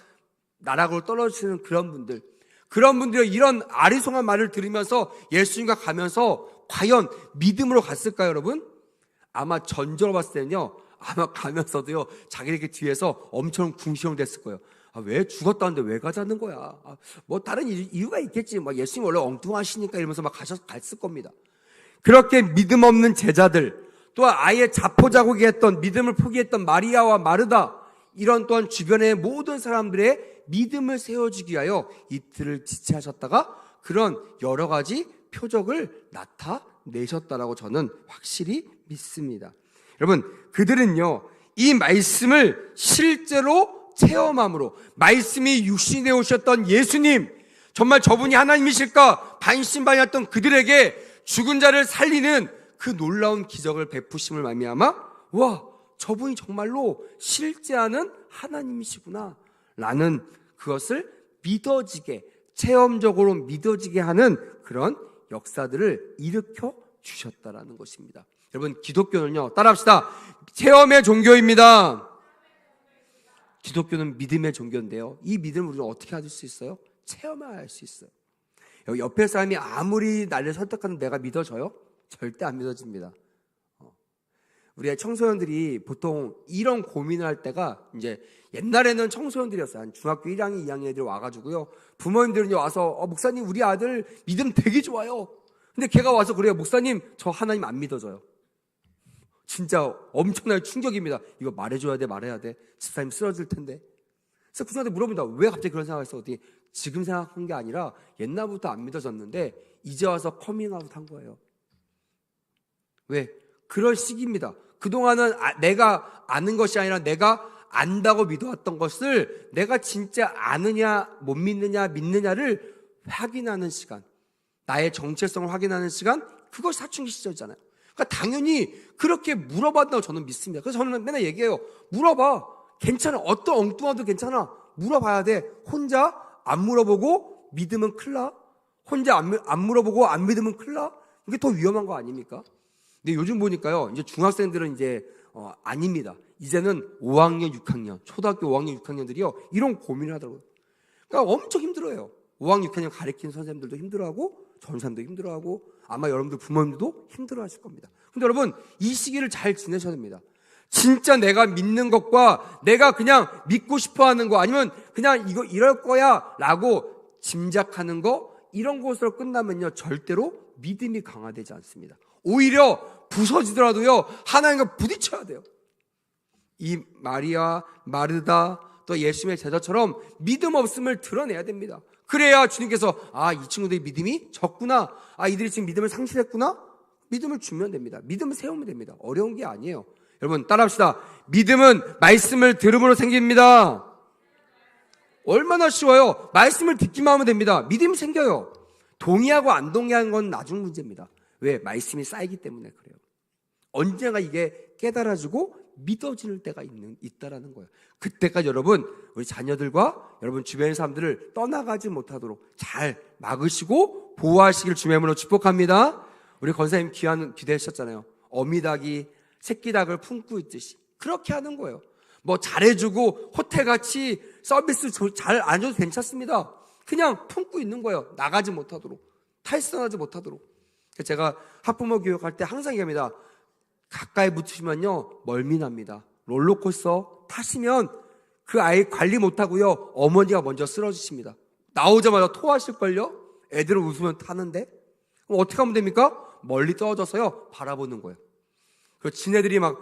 나락으로 떨어지는 그런 분들. 그런 분들이 이런 아리송한 말을 들으면서 예수님과 가면서 과연 믿음으로 갔을까요, 여러분? 아마 전적으로 봤을 때는요, 아마 가면서도요, 자기에게 뒤에서 엄청 궁시렁댔을 거예요. 왜 죽었다는데 왜 가자는 거야? 뭐 다른 이유가 있겠지. 막 예수님 원래 엉뚱하시니까 이러면서 막 갔을 겁니다. 그렇게 믿음 없는 제자들, 또한 아예 자포자기했던 했던 믿음을 포기했던 마리아와 마르다, 이런 또한 주변의 모든 사람들의 믿음을 세워주기 위하여 이틀을 지체하셨다가 그런 여러 가지 표적을 나타내셨다라고 저는 확실히 믿습니다. 여러분, 그들은요, 이 말씀을 실제로 체험함으로, 말씀이 육신이 되어 오셨던 예수님, 정말 저분이 하나님이실까 반신반의했던 그들에게 죽은 자를 살리는 그 놀라운 기적을 베푸심을 말미암아, 와, 저분이 정말로 실제하는 하나님이시구나 라는 그것을 믿어지게, 체험적으로 믿어지게 하는 그런 역사들을 일으켜 주셨다라는 것입니다. 여러분, 기독교는요, 따라합시다. 체험의 종교입니다. 기독교는 믿음의 종교인데요, 이 믿음을 우리는 어떻게 얻을 수 있어요? 체험할 수 있어요. 옆에 사람이 아무리 나를 설득하는 내가 믿어져요? 절대 안 믿어집니다. 우리 청소년들이 보통 이런 고민을 할 때가, 이제 옛날에는 청소년들이었어요. 한 중학교 1학년, 2학년 애들 와가지고요, 부모님들은 와서 목사님 우리 아들 믿음 되게 좋아요. 근데 걔가 와서 그래요. 목사님 저 하나님 안 믿어져요. 진짜 엄청나게 충격입니다. 이거 말해줘야 돼, 말해야 돼. 집사님 쓰러질 텐데. 그래서 그 사람한테 물어본다. 왜 갑자기 그런 생각을 했어? 지금 생각한 게 아니라 옛날부터 안 믿어졌는데 이제 와서 커밍아웃 한 거예요. 왜? 그럴 시기입니다. 그동안은 내가 아는 것이 아니라 내가 안다고 믿어왔던 것을 내가 진짜 아느냐 못 믿느냐 믿느냐를 확인하는 시간, 나의 정체성을 확인하는 시간, 그것이 사춘기 시절이잖아요. 그러니까 당연히 그렇게 물어봤다고 저는 믿습니다. 그래서 저는 맨날 얘기해요. 물어봐. 괜찮아. 어떤 엉뚱하도 괜찮아. 물어봐야 돼. 혼자 안 물어보고 믿으면 큰일 나. 혼자 안 물어보고 안 믿으면 큰일 나. 이게 더 위험한 거 아닙니까? 근데 요즘 보니까요, 이제 중학생들은 이제 아닙니다. 이제는 5학년, 6학년, 초등학교 5학년, 6학년들이요, 이런 고민을 하더라고요. 그러니까 엄청 힘들어요. 5학년, 6학년 가르치는 선생님들도 힘들어하고 전사님도 힘들어하고 아마 여러분들 부모님들도 힘들어하실 겁니다. 근데 여러분, 이 시기를 잘 지내셔야 됩니다. 진짜 내가 믿는 것과 내가 그냥 믿고 싶어하는 거, 아니면 그냥 이거 이럴 거야 라고 짐작하는 거, 이런 것으로 끝나면요, 절대로 믿음이 강화되지 않습니다. 오히려 부서지더라도요, 하나님과 부딪혀야 돼요. 이 마리아, 마르다, 또 예수님의 제자처럼 믿음 없음을 드러내야 됩니다. 그래야 주님께서 이 친구들이 믿음이 적구나, 이들이 지금 믿음을 상실했구나, 믿음을 주면 됩니다. 믿음을 세우면 됩니다. 어려운 게 아니에요. 여러분 따라합시다. 믿음은 말씀을 들음으로 생깁니다. 얼마나 쉬워요. 말씀을 듣기만 하면 됩니다. 믿음이 생겨요. 동의하고 안 동의하는 건 나중 문제입니다. 왜? 말씀이 쌓이기 때문에 그래요. 언젠가 이게 깨달아지고 믿어질 때가 있다라는 거예요. 그때까지 여러분, 우리 자녀들과 여러분 주변의 사람들을 떠나가지 못하도록 잘 막으시고 보호하시길 주님의 이름으로 축복합니다. 우리 권사님 기대하셨잖아요. 어미닭이 새끼닭을 품고 있듯이 그렇게 하는 거예요. 뭐 잘해주고 호텔같이 서비스 잘 안 줘도 괜찮습니다. 그냥 품고 있는 거예요. 나가지 못하도록, 탈선하지 못하도록. 제가 학부모 교육할 때 항상 얘기합니다. 가까이 붙으시면요, 멀미납니다. 롤러코스터 타시면 그 아이 관리 못하고요, 어머니가 먼저 쓰러지십니다. 나오자마자 토하실걸요? 애들은 웃으면 타는데? 그럼 어떻게 하면 됩니까? 멀리 떨어져서요, 바라보는 거예요. 그 지네들이 막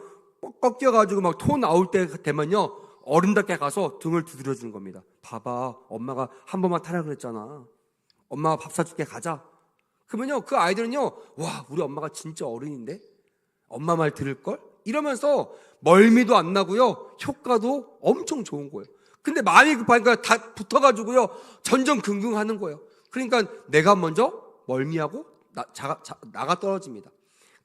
꺾여가지고 막 토 나올 때 되면요, 어른답게 가서 등을 두드려주는 겁니다. 봐봐, 엄마가 한 번만 타라 그랬잖아. 엄마가 밥 사줄게, 가자. 그러면요, 그 아이들은요, 와, 우리 엄마가 진짜 어른인데? 엄마 말 들을걸? 이러면서 멀미도 안 나고요, 효과도 엄청 좋은 거예요. 근데 마음이 급하니까 다 붙어가지고요, 전전긍긍 하는 거예요. 그러니까 내가 먼저 멀미하고 나가 떨어집니다.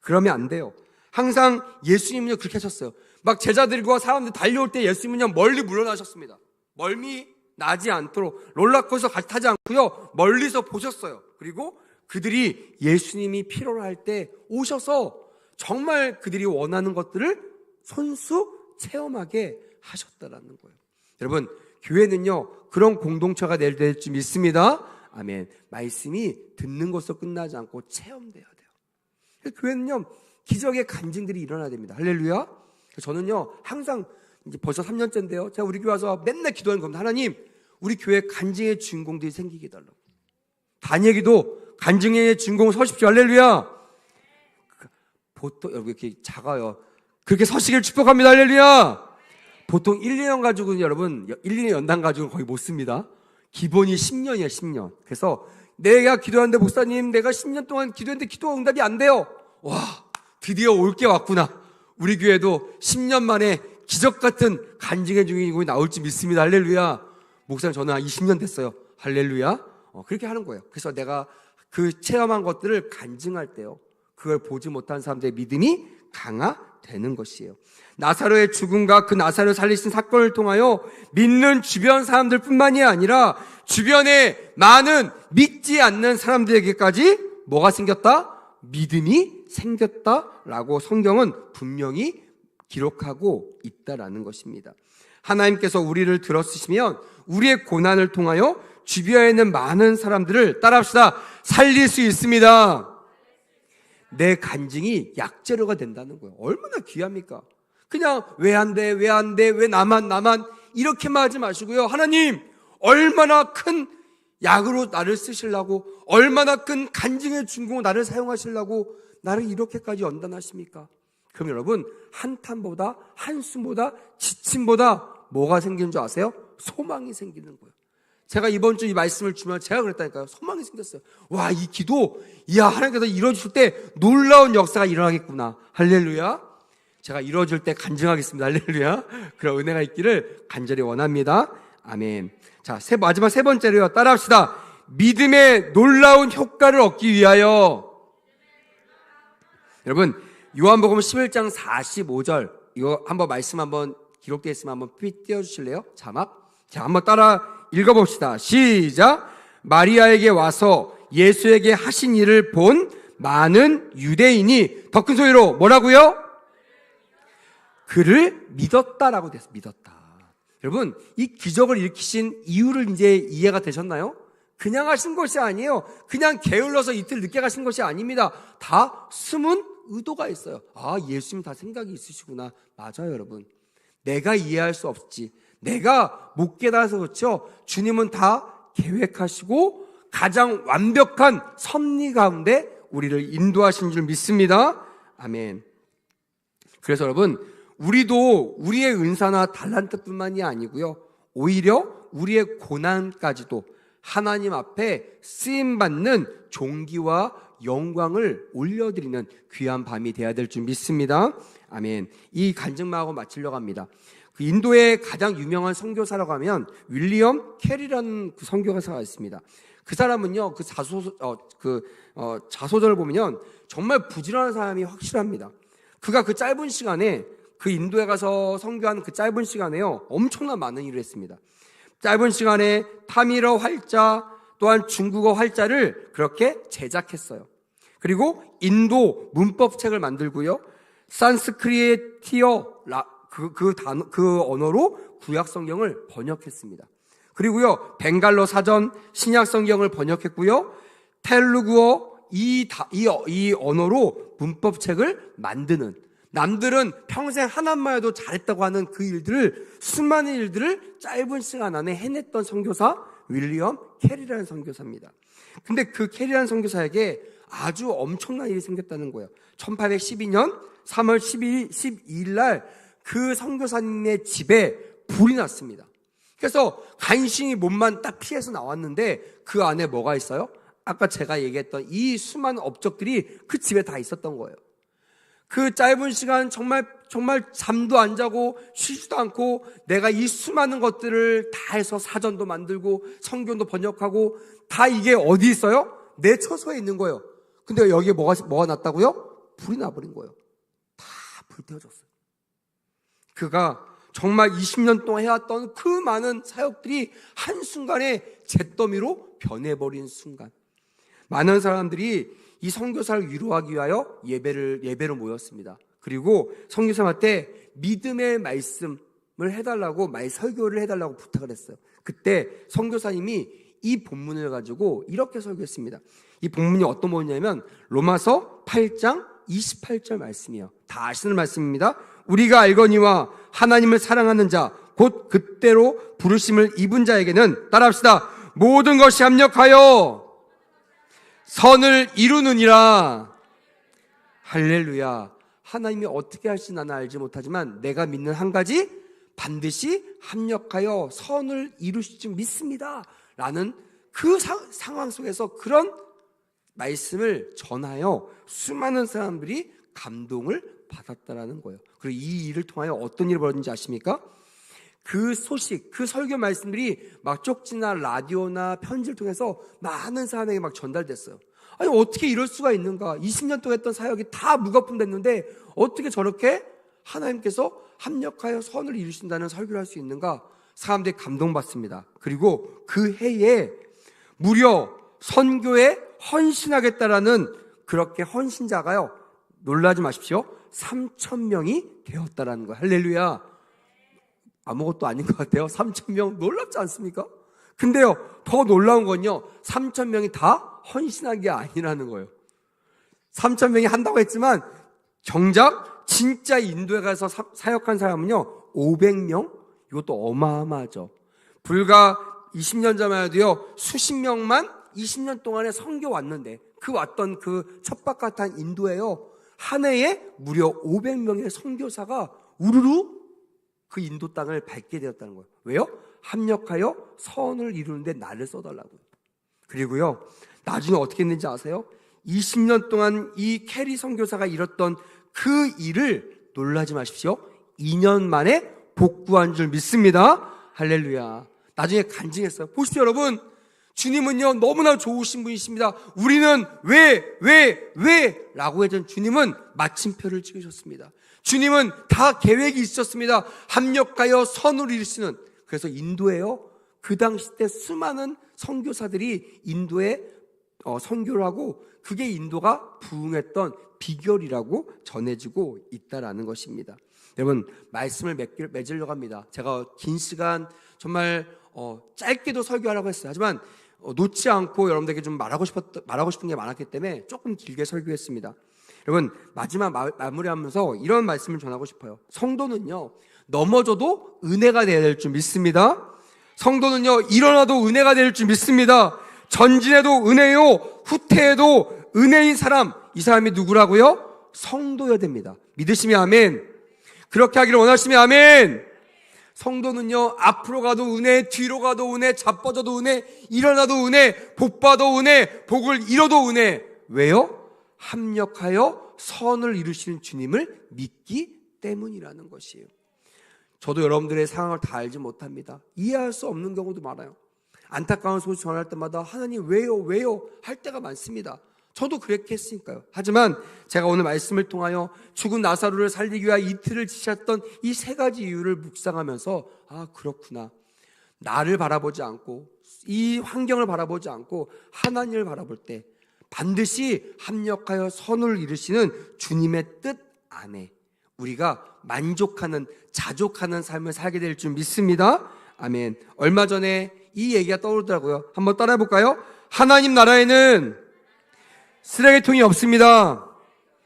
그러면 안 돼요. 항상 예수님은요 그렇게 하셨어요. 막 제자들과 사람들 달려올 때 예수님은요 멀리 물러나셨습니다. 멀미 나지 않도록 롤러코스터 같이 타지 않고요 멀리서 보셨어요. 그리고 그들이 예수님이 필요로 할 때 오셔서 정말 그들이 원하는 것들을 손수 체험하게 하셨다라는 거예요. 여러분, 교회는요 그런 공동체가 될 줄 믿습니다. 아멘. 말씀이 듣는 것으로 끝나지 않고 체험돼야 돼요. 교회는요 기적의 간증들이 일어나야 됩니다. 할렐루야. 저는요 항상 이제 벌써 3년째인데요 제가 우리 교회 와서 맨날 기도하는 겁니다. 하나님, 우리 교회 간증의 주인공들이 생기게 해달라고. 단예기도 간증의 주인공 서십시오. 할렐루야. 보통 여러분 이렇게 작아요. 그렇게 서시길 축복합니다. 할렐루야. 보통 1, 2년 가지고는 여러분 1, 2년 연단 가지고는 거의 못 씁니다. 기본이 10년이에요. 10년. 그래서 내가 기도하는데 목사님 내가 10년 동안 기도했는데 기도 응답이 안 돼요. 와, 드디어 올 게 왔구나. 우리 교회도 10년 만에 기적 같은 간증의 주인공이 나올지 믿습니다. 할렐루야. 목사님 저는 한 20년 됐어요. 할렐루야. 그렇게 하는 거예요. 그래서 내가 그 체험한 것들을 간증할 때요 그걸 보지 못한 사람들의 믿음이 강화되는 것이에요. 나사로의 죽음과 그 나사로를 살리신 사건을 통하여 믿는 주변 사람들뿐만이 아니라 주변에 많은 믿지 않는 사람들에게까지 뭐가 생겼다? 믿음이 생겼다라고 성경은 분명히 기록하고 있다라는 것입니다. 하나님께서 우리를 들어쓰시면 우리의 고난을 통하여 주변에 있는 많은 사람들을 따라합시다. 살릴 수 있습니다. 내 간증이 약재료가 된다는 거예요. 얼마나 귀합니까? 그냥 왜 안 돼? 왜 안 돼? 왜 나만 이렇게만 하지 마시고요. 하나님, 얼마나 큰 약으로 나를 쓰시려고, 얼마나 큰 간증의 주인공으로 나를 사용하시려고 나를 이렇게까지 연단하십니까? 그럼 여러분, 한탄보다 한숨보다 지침보다 뭐가 생기는 줄 아세요? 소망이 생기는 거예요. 제가 이번 주 이 말씀을 주면 제가 그랬다니까요. 소망이 생겼어요. 와, 이 기도, 이야, 하나님께서 이루어줄 때 놀라운 역사가 일어나겠구나. 할렐루야. 제가 이루어질 때 간증하겠습니다. 할렐루야. 그런 은혜가 있기를 간절히 원합니다. 아멘. 자, 마지막 세 번째로요. 따라합시다. 믿음의 놀라운 효과를 얻기 위하여. 여러분, 요한복음 11장 45절 이거 한번 말씀 한번 기록되어 있으면 한번 띄워주실래요? 자막. 자, 한번 따라 읽어봅시다. 시작. 마리아에게 와서 예수에게 하신 일을 본 많은 유대인이 더 큰 소리로 뭐라고요? 그를 믿었다라고 됐어요. 믿었다. 여러분, 이 기적을 일으키신 이유를 이제 이해가 되셨나요? 그냥 하신 것이 아니에요. 그냥 게을러서 이틀 늦게 가신 것이 아닙니다. 다 숨은 의도가 있어요. 아, 예수님 다 생각이 있으시구나. 맞아요, 여러분. 내가 이해할 수 없지. 내가 못 깨달아서 그렇죠. 주님은 다 계획하시고 가장 완벽한 섭리 가운데 우리를 인도하신 줄 믿습니다. 아멘. 그래서 여러분, 우리도 우리의 은사나 달란트뿐만이 아니고요. 오히려 우리의 고난까지도 하나님 앞에 쓰임받는 존귀와 영광을 올려드리는 귀한 밤이 되어야 될 줄 믿습니다. 아멘. 이 간증만하고 마치려고 합니다. 그 인도의 가장 유명한 선교사라고 하면 윌리엄 캐리라는 그 선교사가 있습니다. 그 사람은요, 자소전을 보면 정말 부지런한 사람이 확실합니다. 그가 그 짧은 시간에 그 인도에 가서 선교한 그 짧은 시간에요, 엄청난 많은 일을 했습니다. 짧은 시간에 타미러 활자 또한 중국어 활자를 그렇게 제작했어요. 그리고 인도 문법책을 만들고요, 산스크리티어 그 언어로 구약 성경을 번역했습니다. 그리고요, 벵갈로 사전 신약 성경을 번역했고요, 텔루구어 이 언어로 문법책을 만드는, 남들은 평생 하나만 해도 잘했다고 하는 그 일들을, 수많은 일들을 짧은 시간 안에 해냈던 선교사 윌리엄 캐리라는 선교사입니다. 근데 그 캐리라는 선교사에게 아주 엄청난 일이 생겼다는 거예요. 1812년 3월 12일 날 그 선교사님의 집에 불이 났습니다. 그래서 간신히 몸만 딱 피해서 나왔는데 그 안에 뭐가 있어요? 아까 제가 얘기했던 이 수많은 업적들이 그 집에 다 있었던 거예요. 그 짧은 시간 정말 잠도 안 자고 쉬지도 않고 내가 이 수많은 것들을 다 해서 사전도 만들고 성경도 번역하고 다 이게 어디 있어요? 내 처소에 있는 거예요. 근데 여기에 뭐가 났다고요? 불이 나버린 거예요. 다 불태워졌어요. 그가 정말 20년 동안 해왔던 그 많은 사역들이 한순간에 잿더미로 변해버린 순간, 많은 사람들이 이 선교사를 위로하기 위하여 예배로 모였습니다. 그리고 선교사한테 믿음의 말씀을 해달라고, 설교를 해달라고 부탁을 했어요. 그때 선교사님이 이 본문을 가지고 이렇게 설교했습니다. 이 본문이 어떤 본문이냐면 로마서 8장 28절 말씀이에요. 다 아시는 말씀입니다. 우리가 알거니와 하나님을 사랑하는 자 곧 그때로 부르심을 입은 자에게는, 따라합시다, 모든 것이 합력하여 선을 이루느니라. 할렐루야. 하나님이 어떻게 하실지 나는 알지 못하지만 내가 믿는 한 가지, 반드시 합력하여 선을 이루실 줄 믿습니다 라는 그 상황 속에서 그런 말씀을 전하여 수많은 사람들이 감동을 받았다라는 거예요. 그리고 이 일을 통하여 어떤 일이 벌어진지 아십니까? 그 소식, 그 설교 말씀들이 막 쪽지나 라디오나 편지를 통해서 많은 사람에게 막 전달됐어요. 아니, 어떻게 이럴 수가 있는가? 20년 동안 했던 사역이 다 무거품됐는데 어떻게 저렇게 하나님께서 합력하여 선을 이루신다는 설교를 할 수 있는가? 사람들이 감동받습니다. 그리고 그 해에 무려 선교에 헌신하겠다라는, 그렇게 헌신자가요, 놀라지 마십시오, 3,000명이 되었다라는 거예요. 할렐루야. 아무것도 아닌 것 같아요. 3,000명 놀랍지 않습니까? 근데요, 더 놀라운 건요, 3,000명이 다 헌신한 게 아니라는 거예요. 3,000명이 한다고 했지만 정작 진짜 인도에 가서 사역한 사람은요 500명? 이것도 어마어마하죠. 불과 20년 전만 해도요 수십 명만 20년 동안에 선교 왔는데, 그 왔던 그 첩박같은 인도에요 한 해에 무려 500명의 선교사가 우르르 그 인도 땅을 밟게 되었다는 거예요. 왜요? 합력하여 선을 이루는데 나를 써달라고요. 그리고요, 나중에 어떻게 했는지 아세요? 20년 동안 이 캐리 선교사가 이뤘던 그 일을, 놀라지 마십시오, 2년 만에 복구한 줄 믿습니다. 할렐루야. 나중에 간증했어요. 보십시오 여러분, 주님은요 너무나 좋으신 분이십니다. 우리는 왜 라고 했던 주님은 마침표를 찍으셨습니다. 주님은 다 계획이 있었습니다. 합력하여 선을 이루시는. 그래서 인도에요, 그 당시 때 수많은 선교사들이 인도에 선교를 하고, 그게 인도가 부흥했던 비결이라고 전해지고 있다라는 것입니다. 여러분, 말씀을 맺으려고 합니다. 제가 긴 시간 정말 짧게도 설교하라고 했어요. 하지만 놓지 않고 여러분들에게 좀 말하고 싶은 게 많았기 때문에 조금 길게 설교했습니다. 여러분, 마지막 마무리하면서 이런 말씀을 전하고 싶어요. 성도는요 넘어져도 은혜가 되어야 될 줄 믿습니다. 성도는요 일어나도 은혜가 될 줄 믿습니다. 전진해도 은혜요, 후퇴해도 은혜인 사람, 이 사람이 누구라고요? 성도여야 됩니다. 믿으시면 아멘. 그렇게 하기를 원하시면 아멘. 성도는요 앞으로 가도 은혜, 뒤로 가도 은혜, 자빠져도 은혜, 일어나도 은혜, 복받아도 은혜, 복을 잃어도 은혜. 왜요? 합력하여 선을 이루시는 주님을 믿기 때문이라는 것이에요. 저도 여러분들의 상황을 다 알지 못합니다. 이해할 수 없는 경우도 많아요. 안타까운 소식 전할 때마다 하나님 왜요 할 때가 많습니다. 저도 그렇게 했으니까요. 하지만 제가 오늘 말씀을 통하여 죽은 나사로를 살리기 위해 이틀을 지셨던 이 세 가지 이유를 묵상하면서, 아 그렇구나, 나를 바라보지 않고 이 환경을 바라보지 않고 하나님을 바라볼 때 반드시 합력하여 선을 이루시는 주님의 뜻 안에 우리가 만족하는, 자족하는 삶을 살게 될 줄 믿습니다. 아멘. 얼마 전에 이 얘기가 떠오르더라고요. 한번 따라해 볼까요? 하나님 나라에는 쓰레기통이 없습니다.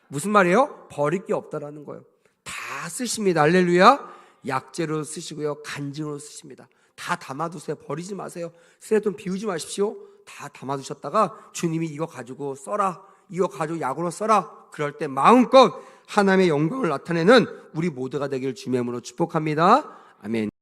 무슨 말이에요? 버릴 게 없다라는 거예요. 다 쓰십니다. 할렐루야. 약재로 쓰시고요, 간증으로 쓰십니다. 다 담아두세요. 버리지 마세요. 쓰레기통 비우지 마십시오. 다 담아두셨다가 주님이 이거 가지고 써라, 이거 가지고 약으로 써라, 그럴 때 마음껏 하나님의 영광을 나타내는 우리 모두가 되길 주님의 이름으로 축복합니다. 아멘.